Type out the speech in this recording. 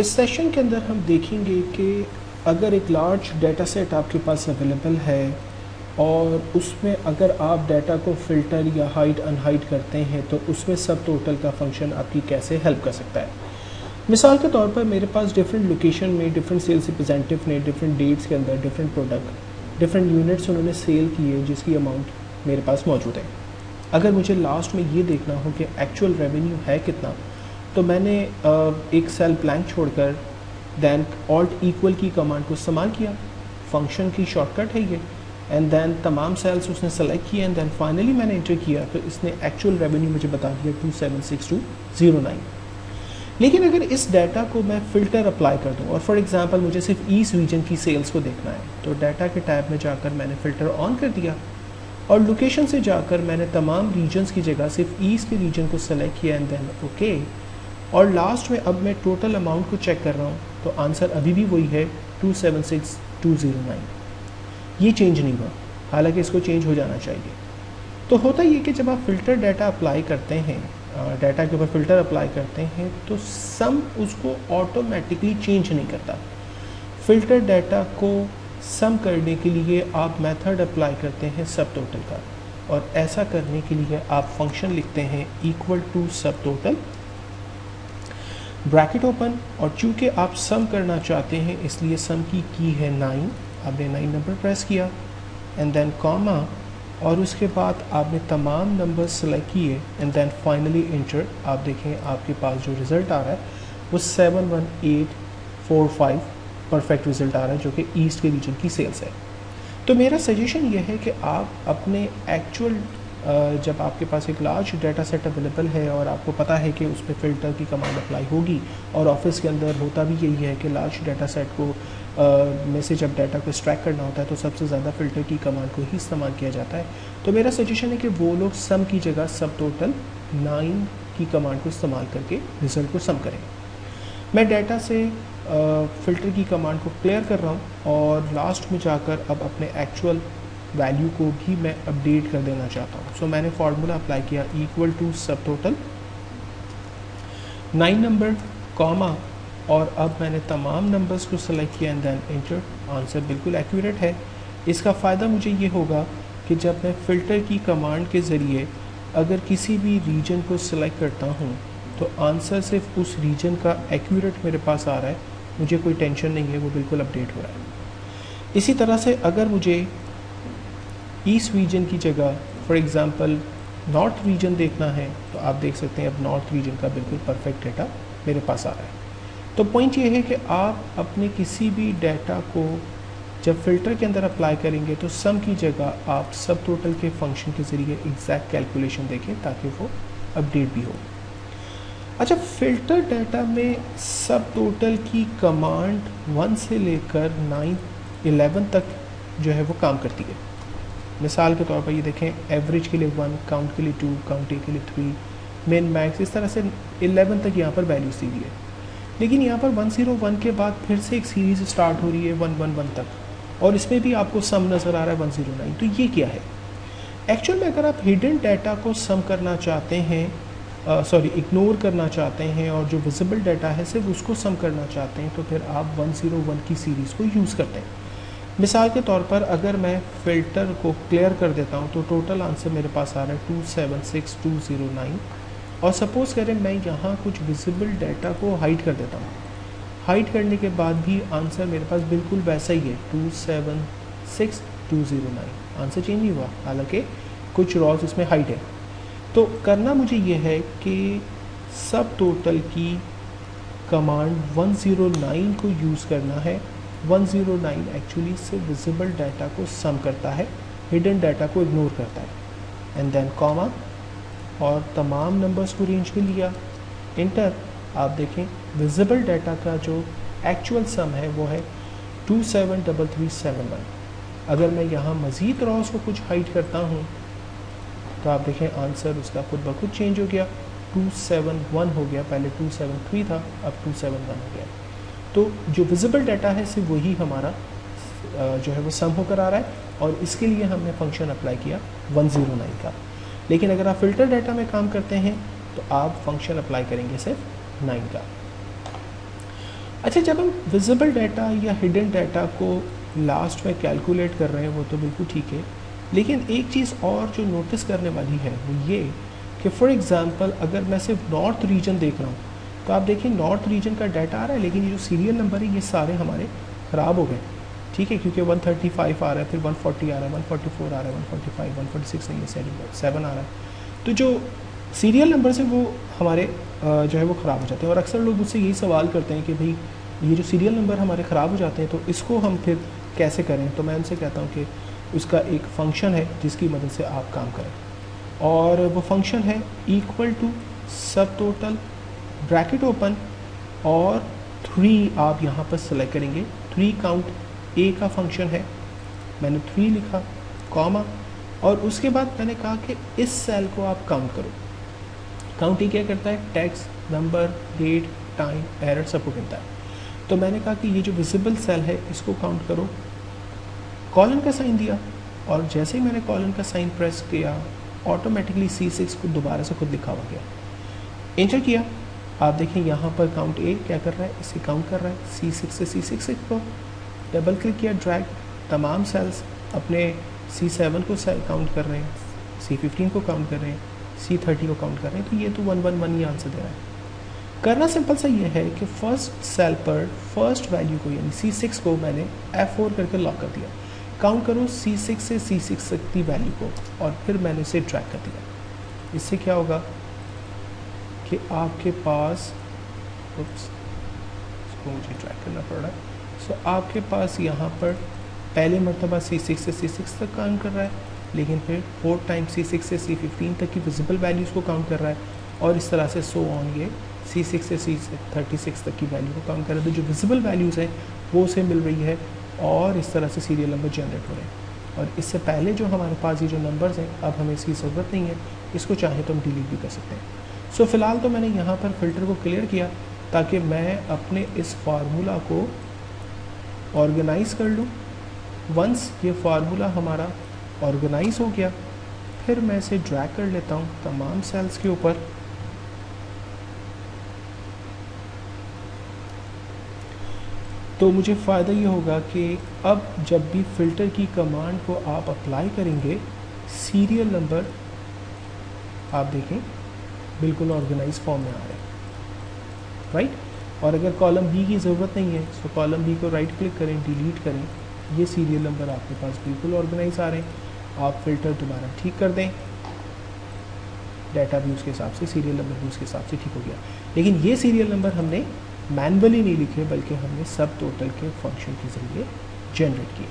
इस सेशन के अंदर हम देखेंगे कि अगर एक लार्ज डाटा सेट आपके पास अवेलेबल है और उसमें अगर आप डाटा को फ़िल्टर या हाइड अनहाइड करते हैं तो उसमें सब टोटल का फंक्शन आपकी कैसे हेल्प कर सकता है। मिसाल के तौर पर मेरे पास डिफरेंट लोकेशन में डिफरेंट सेल्स रिप्रेजेंटेटिव ने डिफरेंट डेट्स के अंदर डिफरेंट प्रोडक्ट डिफरेंट यूनिट्स उन्होंने सेल किए जिसकी अमाउंट मेरे पास मौजूद है। अगर मुझे लास्ट में ये देखना हो कि एक्चुअल रेवेन्यू है कितना, तो मैंने एक सेल ब्लैंक छोड़कर दैन ऑल्ट इक्वल की कमांड को इस्तेमाल किया। फंक्शन की शॉर्टकट है ये। एंड दैन तमाम सेल्स उसने सेलेक्ट किए एंड दैन फाइनली मैंने एंटर किया तो इसने एक्चुअल रेवेन्यू मुझे बता दिया 276209। लेकिन अगर इस डाटा को मैं फ़िल्टर अप्लाई कर दूँ और फॉर एग्जांपल मुझे सिर्फ ईस्ट रीजन की सेल्स को देखना है, तो डाटा के टैब में जाकर मैंने फ़िल्टर ऑन कर दिया और लोकेशन से जाकर मैंने तमाम रीजन्स की जगह सिर्फ ईस्ट के रीजन को सेलेक्ट किया एंड देन ओके। और लास्ट में अब मैं टोटल अमाउंट को चेक कर रहा हूँ तो आंसर अभी भी वही है 276209। ये चेंज नहीं हुआ, हालांकि इसको चेंज हो जाना चाहिए। तो होता ये कि जब आप फ़िल्टर डाटा अप्लाई करते हैं, डाटा के ऊपर फ़िल्टर अप्लाई करते हैं तो सम उसको ऑटोमेटिकली चेंज नहीं करता। फ़िल्टर डाटा को सम करने के लिए आप मेथड अप्लाई करते हैं सब टोटल का, और ऐसा करने के लिए आप फंक्शन लिखते हैं इक्वल टू सब टोटल ब्रैकेट ओपन, और चूँकि आप सम करना चाहते हैं इसलिए सम की है 9। आपने 9 नंबर प्रेस किया एंड देन कॉमा, और उसके बाद आपने तमाम नंबर सेलेक्ट किए एंड देन फाइनली इंटर। आप देखें आपके पास जो रिज़ल्ट आ रहा है वो 71845 परफेक्ट रिज़ल्ट आ रहा है जो कि ईस्ट के रीजन की सेल्स है। तो मेरा सजेशन ये है कि आप अपने एक्चुअल जब आपके पास एक लार्ज डाटा सेट अवेलेबल है और आपको पता है कि उस पर फ़िल्टर की कमांड अप्लाई होगी, और ऑफिस के अंदर होता भी यही है कि लार्ज डाटा सेट को में से जब डाटा को एक्सट्रैक्ट करना होता है तो सबसे ज़्यादा फ़िल्टर की कमांड को ही इस्तेमाल किया जाता है। तो मेरा सजेशन है कि वो लोग सम की जगह सब टोटल 9 की कमांड को इस्तेमाल करके रिज़ल्ट को सम करें। मैं डाटा से फ़िल्टर की कमांड को क्लियर कर रहा हूँ और लास्ट में जाकर अब अपने एक्चुअल वैल्यू को भी मैं अपडेट कर देना चाहता हूँ। सो मैंने फार्मूला अप्लाई किया इक्वल टू सब टोटल 9 नंबर कॉमा, और अब मैंने तमाम नंबर्स को सेलेक्ट किया एंड देन एंटर। आंसर बिल्कुल एक्यूरेट है। इसका फ़ायदा मुझे ये होगा कि जब मैं फ़िल्टर की कमांड के ज़रिए अगर किसी भी रीजन को सिलेक्ट करता हूँ तो आंसर सिर्फ उस रीजन का एक्यूरेट मेरे पास आ रहा है, मुझे कोई टेंशन नहीं है, वो बिल्कुल अपडेट हो रहा है। इसी तरह से अगर मुझे ईस्ट रीजन की जगह फॉर एग्ज़ाम्पल नॉर्थ रीजन देखना है तो आप देख सकते हैं अब नॉर्थ रीजन का बिल्कुल परफेक्ट डाटा मेरे पास आ रहा है। तो पॉइंट ये है कि आप अपने किसी भी डाटा को जब फ़िल्टर के अंदर अप्लाई करेंगे तो सम की जगह आप सब टोटल के फंक्शन के ज़रिए एग्जैक्ट कैलकुलेशन देखें ताकि वो अपडेट भी हो। अच्छा, फ़िल्टर डाटा में सब टोटल की कमांड 1 से लेकर 9 11 तक जो है वो काम करती है। मिसाल के तौर पर ये देखें, एवरेज के लिए 1, काउंट के लिए 2, काउंट के लिए 3, मिन मैक्स, इस तरह से 11 तक यहाँ पर वैल्यूज दी हुई है। लेकिन यहाँ पर 101 के बाद फिर से एक सीरीज़ स्टार्ट हो रही है 111 तक, और इसमें भी आपको सम नज़र आ रहा है 109। तो ये क्या है? एक्चुअल में अगर आप हिडन डाटा को सम करना चाहते हैं, इग्नोर करना चाहते हैं और जो विजिबल डाटा है सिर्फ उसको सम करना चाहते हैं, तो फिर आप 101 की सीरीज़ को यूज़ करते हैं। मिसाल के तौर पर अगर मैं फ़िल्टर को क्लियर कर देता हूँ तो टोटल आंसर मेरे पास आ रहा है 276209, और सपोज़ करें मैं यहाँ कुछ विजिबल डाटा को हाइड कर देता हूँ। हाइड करने के बाद भी आंसर मेरे पास बिल्कुल वैसा ही है 276209। आंसर चेंज नहीं हुआ, हालांकि कुछ रॉज इसमें हाइड है। तो करना मुझे ये है कि सब टोटल की कमांड 109 को यूज़ करना है। 109 एक्चुअली से विजिबल डाटा को सम करता है, हिडन डाटा को इग्नोर करता है। एंड देन कॉमा, और तमाम नंबर्स को रेंज में लिया, इंटर। आप देखें विजिबल डाटा का जो एक्चुअल सम है वो है 273371। अगर मैं यहाँ मज़ीद रॉस को कुछ हाइड करता हूँ तो आप देखें आंसर उसका खुद ब खुद चेंज हो गया, 271 हो गया, पहले 273 था, अब 271 हो गया। तो जो विजिबल डाटा है सिर्फ वही हमारा जो है वो सम होकर आ रहा है, और इसके लिए हमने फंक्शन अप्लाई किया 109 का। लेकिन अगर आप फ़िल्टर डाटा में काम करते हैं तो आप फंक्शन अप्लाई करेंगे सिर्फ 9 का। अच्छा, जब हम विजिबल डाटा या हिडन डाटा को लास्ट में कैलकुलेट कर रहे हैं वो तो बिल्कुल ठीक है, लेकिन एक चीज़ और जो नोटिस करने वाली है वो ये कि फॉर एग्ज़ाम्पल अगर मैं सिर्फ नॉर्थ रीजन देख रहा हूँ तो आप देखिए नॉर्थ रीजन का डाटा आ रहा है, लेकिन ये जो सीरियल नंबर है ये सारे हमारे ख़राब हो गए, ठीक है, क्योंकि 135 आ रहा है, फिर 140 आ रहा है, 144 आ रहा है, 145, 146 नहीं है, 7 आ रहा है। तो जो सीरियल नंबर है वो हमारे जो है वो ख़राब हो जाते हैं। और अक्सर लोग मुझसे यही सवाल करते हैं कि भाई ये जो सीरियल नंबर हमारे ख़राब हो जाते हैं तो इसको हम फिर कैसे करें। तो मैं उनसे कहता हूँ कि उसका एक फ़ंक्शन है जिसकी मदद से आप काम करें, और वो फंक्शन है इक्वल टू सब टोटल ब्रैकेट ओपन और 3 आप यहाँ पर सेलेक्ट करेंगे। 3 काउंट ए का फंक्शन है, मैंने 3 लिखा कॉमा, और उसके बाद मैंने कहा कि इस सेल को आप काउंट करो। काउंट क्या करता है, text, number, date, time, error सबको गिनता है। तो मैंने कहा कि ये जो विजिबल सेल है इसको काउंट करो, कॉलन का साइन दिया, और जैसे ही मैंने कॉलन का साइन प्रेस किया ऑटोमेटिकली C6 को दोबारा से खुद लिखा हुआ गया। एंटर किया, आप देखें यहाँ पर काउंट ए क्या कर रहा है, इसे काउंट कर रहा है C6 से C6 को डबल क्लिक किया, ड्रैग, तमाम सेल्स अपने C7 को काउंट कर रहे हैं, C15 को काउंट कर रहे हैं, C30 को काउंट कर रहे हैं। तो ये तो 111 ही आंसर दे रहा है। करना सिंपल सा ये है कि फर्स्ट सेल पर फर्स्ट वैल्यू को यानी C6 को मैंने F4 करके लॉक कर दिया। काउंट करो C6 से C6 तक की वैल्यू को, और फिर मैंने इसे ड्रैग कर दिया। इससे क्या होगा कि आपके पास इसको मुझे ड्रैग करना पड़ रहा है। सो आपके पास यहाँ पर पहले मरतबा C6 से C6 तक काउंट कर रहा है, लेकिन फिर 4 टाइम C6 से C15 तक की विजिबल वैल्यूज़ को काउंट कर रहा है, और इस तरह से सो ऑन ये C6 से C36 तक की वैल्यू को काउंट कर रहा है। तो जो विजिबल वैल्यूज़ हैं वो उसे मिल रही है, और इस तरह से सीरियल नंबर जनरेट हो रहे हैं। और इससे पहले जो हमारे पास ये जो नंबर्स हैं अब हमें इसकी ज़रूरत नहीं है, इसको चाहे तो हम डिलीट भी कर सकते हैं। सो फ़िलहाल तो मैंने यहाँ पर फ़िल्टर को क्लियर किया ताकि मैं अपने इस फार्मूला को ऑर्गेनाइज़ कर लूँ। वंस ये फार्मूला हमारा ऑर्गेनाइज़ हो गया, फिर मैं इसे ड्रैग कर लेता हूँ तमाम सेल्स के ऊपर। तो मुझे फ़ायदा ये होगा कि अब जब भी फ़िल्टर की कमांड को आप अप्लाई करेंगे, सीरियल नंबर आप देखें बिल्कुल ऑर्गेनाइज फॉर्म में आ रहे हैं, राइट। और अगर कॉलम बी की ज़रूरत नहीं है तो कॉलम बी को राइट क्लिक करें, डिलीट करें, ये सीरियल नंबर आपके पास बिल्कुल ऑर्गेनाइज आ रहे हैं। आप फ़िल्टर दोबारा ठीक कर दें, डाटा भी उसके हिसाब से, सीरियल नंबर भी उसके हिसाब से ठीक हो गया। लेकिन ये सीरियल नंबर हमने मैनुअली नहीं लिखे, बल्कि हमने सब टोटल के फंक्शन के ज़रिए जनरेट किए।